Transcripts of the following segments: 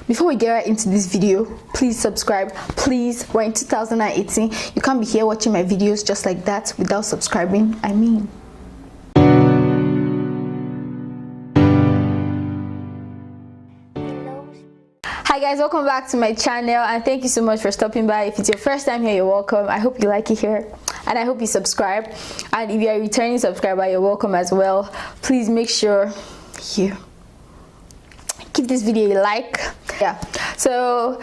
before we get right into this video, please subscribe. Please, we're in 2018. You can't be here watching my videos just like that without subscribing. I mean, hi guys, welcome back to my channel and thank you so much for stopping by. If it's your first time here, you're welcome. I hope you like it here and I hope you subscribe, and if you're a returning subscriber, you're welcome as well. Please make sure you give this video a like. Yeah, so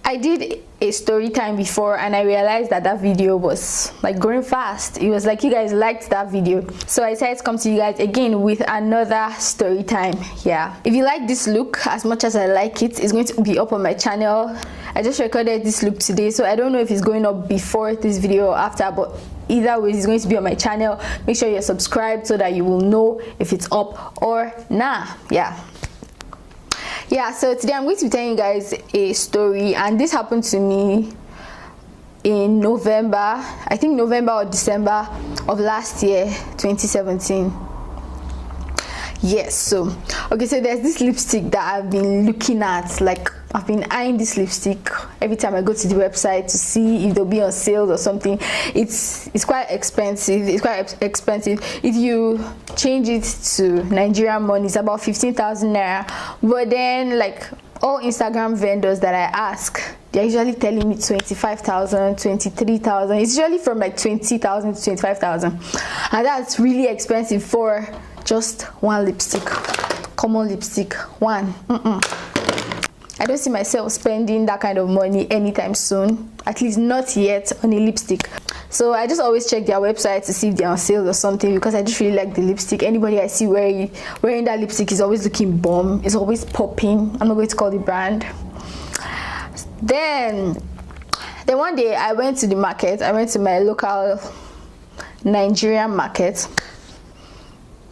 I did a story time before and I realized that video was like growing fast. It was like you guys liked that video, so I decided to come to you guys again with another story time. Yeah, if you like this look as much as I like it, it's going to be up on my channel. I just recorded this look today, so I don't know if it's going up before this video or after, but either way it's going to be on my channel. Make sure you're subscribed so that you will know if it's up or nah. Yeah, so today I'm going to be telling you guys a story, and this happened to me in November, I think November or December of last year, 2017. Yes, so okay, so there's this lipstick that I've been looking at, like I've been eyeing this lipstick every time I go to the website to see if they'll be on sale or something. It's quite expensive. It's quite expensive. If you change it to Nigerian money, it's about 15,000 naira. But then, like all Instagram vendors that I ask, they're usually telling me 25,000, 23,000. It's usually from like 20,000 to 25,000, and that's really expensive for just one lipstick, common lipstick. One. I don't see myself spending that kind of money anytime soon, at least not yet, on a lipstick. So I just always check their website to see if they're on sale or something, because I just really like the lipstick. Anybody I see wearing that lipstick is always looking bomb. It's always popping. I'm not going to call the brand. Then one day I went to the market. I went to my local Nigerian market,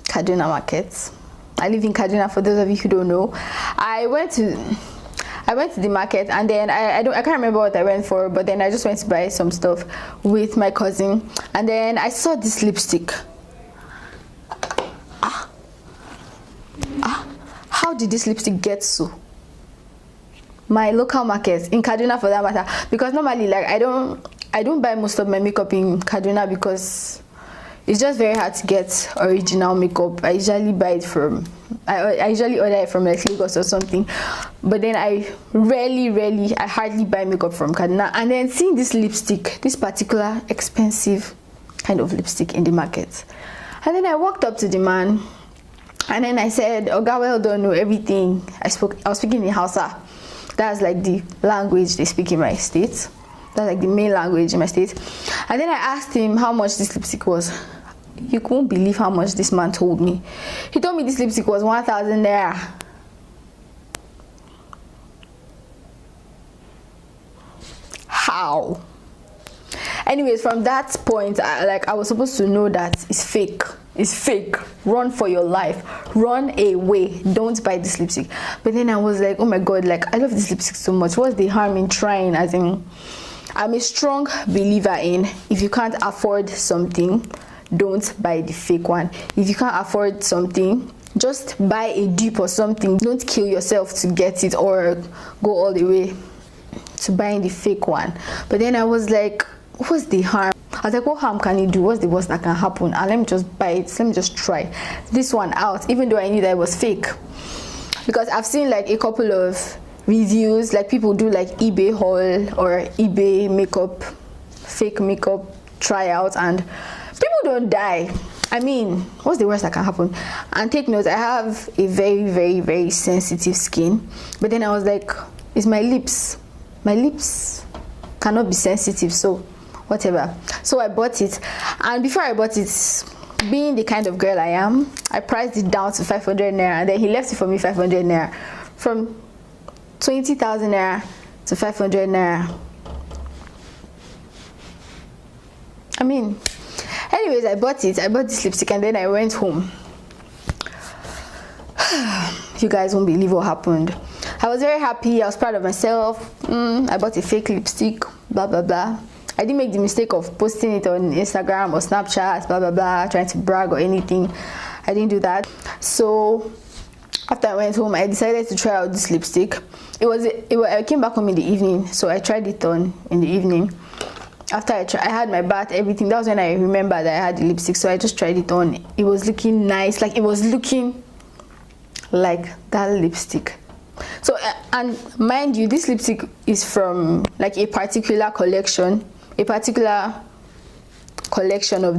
Kaduna market. I live in Kaduna, for those of you who don't know. I went to the market, and then I can't remember what I went for, but then I just went to buy some stuff with my cousin, and then I saw this lipstick. How did this lipstick get so? My local market in Kaduna, for that matter, because normally, like, I don't buy most of my makeup in Kaduna because it's just very hard to get original makeup. I usually buy it from, I usually order it from like Lagos or something, but then I hardly buy makeup from Kaduna. And then seeing this lipstick, this particular expensive kind of lipstick in the market, and then I walked up to the man and then I said, "Oga, well done, know everything." I was speaking in Hausa. That's like the language they speak in my state. That's like the main language in my state. And then I asked him how much this lipstick was. You won't believe how much this man told me. He told me this lipstick was 1,000 naira. How? Anyways, from that point, I was supposed to know that it's fake. It's fake. Run for your life. Run away. Don't buy this lipstick. But then I was like, oh my god, like I love this lipstick so much. What's the harm in trying? As in, I'm a strong believer in, if you can't afford something, don't buy the fake one. If you can't afford something, just buy a dupe or something. Don't kill yourself to get it or go all the way to buying the fake one. But then I was like, what's the harm? I was like, what harm can you do? What's the worst that can happen? And let me just buy it. Let me just try this one out, even though I knew that it was fake. Because I've seen like a couple of reviews, like people do like eBay haul or eBay makeup, fake makeup tryout, and people don't die. I mean, what's the worst that can happen? And take note, I have a very sensitive skin, but then I was like, it's my lips cannot be sensitive, so whatever. So I bought it, and before I bought it, being the kind of girl I am, I priced it down to 500 naira, and then he left it for me 500 naira. From 20,000 naira to 500 naira. I mean, anyways, I bought this lipstick, and then I went home. You guys won't believe what happened. I was very happy. I was proud of myself. I bought a fake lipstick, blah blah blah. I didn't make the mistake of posting it on Instagram or Snapchat, blah blah blah, trying to brag or anything. I didn't do that. So after I went home, I decided to try out this lipstick. I came back home in the evening, so I tried it on in the evening. After I had my bath, everything. That was when I remembered that I had the lipstick, so I just tried it on. It was looking nice, like it was looking like that lipstick. So and mind you, this lipstick is from like a particular collection of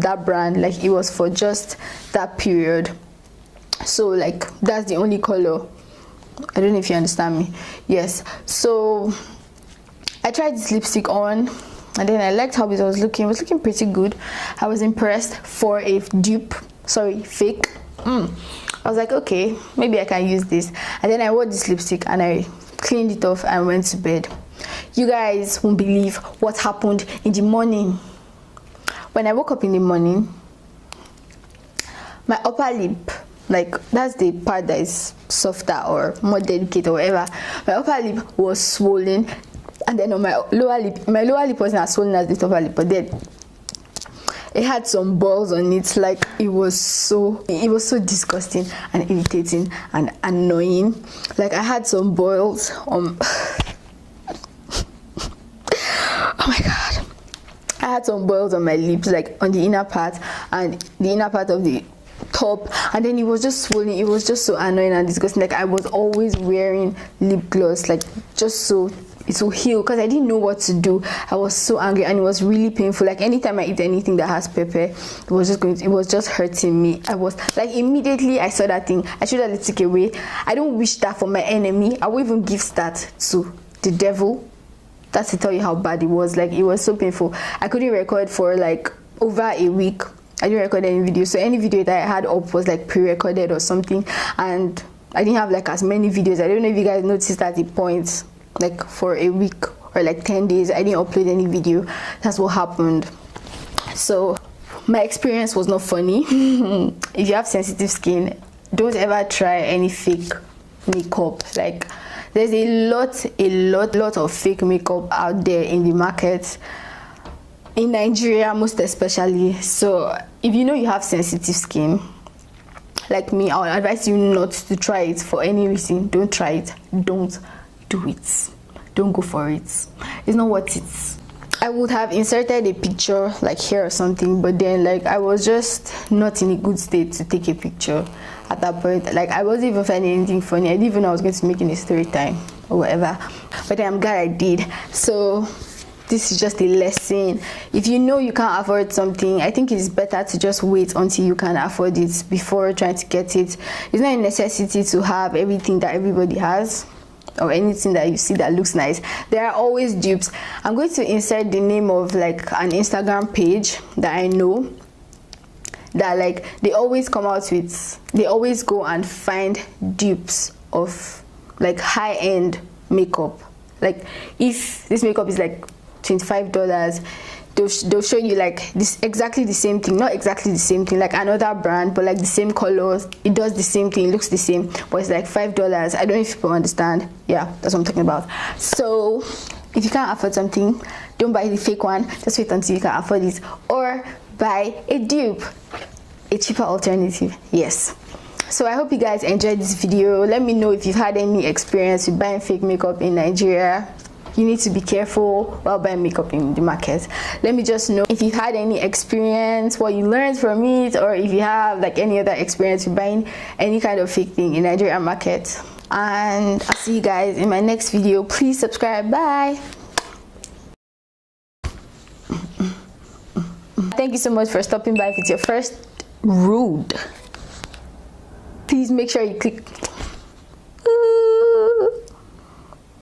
that brand. Like it was for just that period, so like that's the only color. I don't know if you understand me. Yes, so I tried this lipstick on, and then I liked how it was looking. It was looking pretty good. I was impressed. For a fake. I was like, okay, maybe I can use this. And then I wore this lipstick and I cleaned it off and went to bed. You guys won't believe what happened in the morning. When I woke up in the morning, my upper lip, like that's the part that is softer or more delicate or whatever, my upper lip was swollen. And then on my lower lip wasn't as swollen as the upper lip, but then it had some balls on it. Like it was so disgusting and irritating and annoying. Like I had some boils on oh my god, I had some boils on my lips, like on the inner part and the inner part of the top, and then it was just swollen. It was just so annoying and disgusting. Like I was always wearing lip gloss, like just so it will heal, because I didn't know what to do. I was so angry and it was really painful. Like anytime I eat anything that has pepper, it was just hurting me. I was like, immediately I saw that thing, I should have let it away. I don't wish that for my enemy. I will even give that to the devil. That's to tell you how bad it was. Like it was so painful. I couldn't record for like over a week. I didn't record any video, so any video that I had up was like pre-recorded or something, and I didn't have like as many videos. I don't know if you guys noticed at the point, like for a week or like 10 days I didn't upload any video. That's what happened. So my experience was not funny. If you have sensitive skin, don't ever try any fake makeup. Like there's a lot of fake makeup out there in the market, in Nigeria most especially. So if you know you have sensitive skin like me, I would advise you not to try it for any reason. Don't try it. Don't do it. Don't go for it. It's not worth it. I would have inserted a picture like here or something, but then like I was just not in a good state to take a picture at that point. Like I wasn't even finding anything funny. I didn't even know I was going to make in a story time or whatever, but then I'm glad I did. So this is just a lesson. If you know you can't afford something, I think it's better to just wait until you can afford it before trying to get it. It's not a necessity to have everything that everybody has or anything that you see that looks nice. There are always dupes. I'm going to insert the name of like an Instagram page that I know that like they always come out with, they always go and find dupes of like high-end makeup. Like if this makeup is like $25, they'll show you like this exactly the same thing, not exactly the same thing, like another brand, but like the same colors, it does the same thing, it looks the same, but it's like $5. I don't know if people understand. Yeah, that's what I'm talking about. So if you can't afford something, don't buy the fake one. Just wait until you can afford it, or buy a dupe, a cheaper alternative. Yes. So I hope you guys enjoyed this video. Let me know if you've had any experience with buying fake makeup in Nigeria. You need to be careful while buying makeup in the market. Let me just know if you had any experience, what you learned from it, or if you have like any other experience with buying any kind of fake thing in Nigerian market. And I'll see you guys in my next video. Please subscribe. Bye. Thank you so much for stopping by. If it's your first rude, please make sure you click